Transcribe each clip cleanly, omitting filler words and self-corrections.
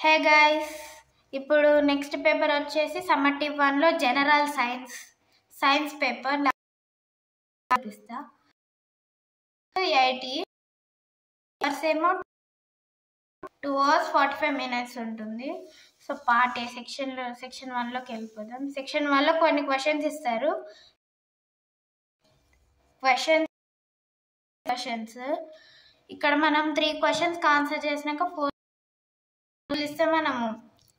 Hey guys, ఇప్పుడు next paper వచ్చేసి summative 1లో general science paper చూపిస్తా. 80 ఏమో 2 hours 45 minutes ఉంటుంది. సో పార్ట్ ఏ సెక్షన్ 1లోకి వెళ్ళిపోదాం. సెక్షన్ 1లో కొన్ని క్వశ్చన్స్ ఇస్తారు. క్వశ్చన్స్ ఇక్కడ మనం 3 questions ఆన్సర్ చేసినాక 4 ఇస్తే మనము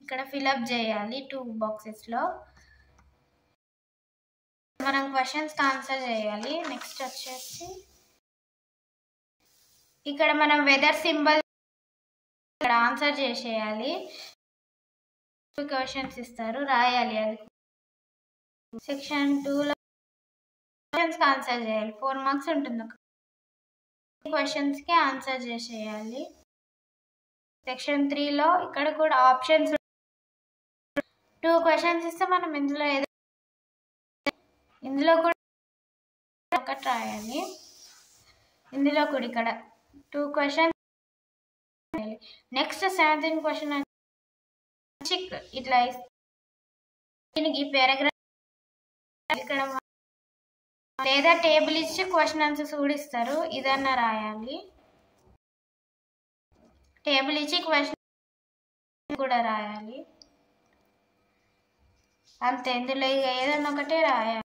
ఇక్కడ ఫిల్అప్ చేయాలి 2 boxes లో. మనం క్వశ్చన్స్ ఆన్సర్ చేయాలి. నెక్స్ట్ వచ్చేసి ఇక్కడ మనం వెదర్ సింబల్ ఇక్కడ ఆన్సర్ చేసేయాలి. 2 questions ఇస్తారు, రాయాలి. అది సెక్షన్ 2లో క్వశ్చన్స్ ఆన్సర్ చేయాలి. 4 marks ఉంటుంది. క్వశ్చన్స్ కి ఆన్సర్ చేసేయాలి. సెక్షన్ 3లో ఇక్కడ కూడా ఆప్షన్స్ 2 questions ఇస్తే మనం ఇందులో కూడా ఒకటి రాయాలి. ఇందులో కూడా ఇక్కడ 2 questions. నెక్స్ట్ 17th క్వశ్చన్ ఇట్లా దీనికి పారాగ్రాఫ్ ఇక్కడ లేదా టేబుల్ ఇచ్చి క్వశ్చన్ ఆన్సర్స్ కూడా ఇస్తారు. ఇదన్నా రాయాలి. టేబుల్ ఇచ్చి క్వశ్చన్ కూడా రాయాలి. అంతే, ఇందులో ఏదన్నా ఒకటే రాయాలి.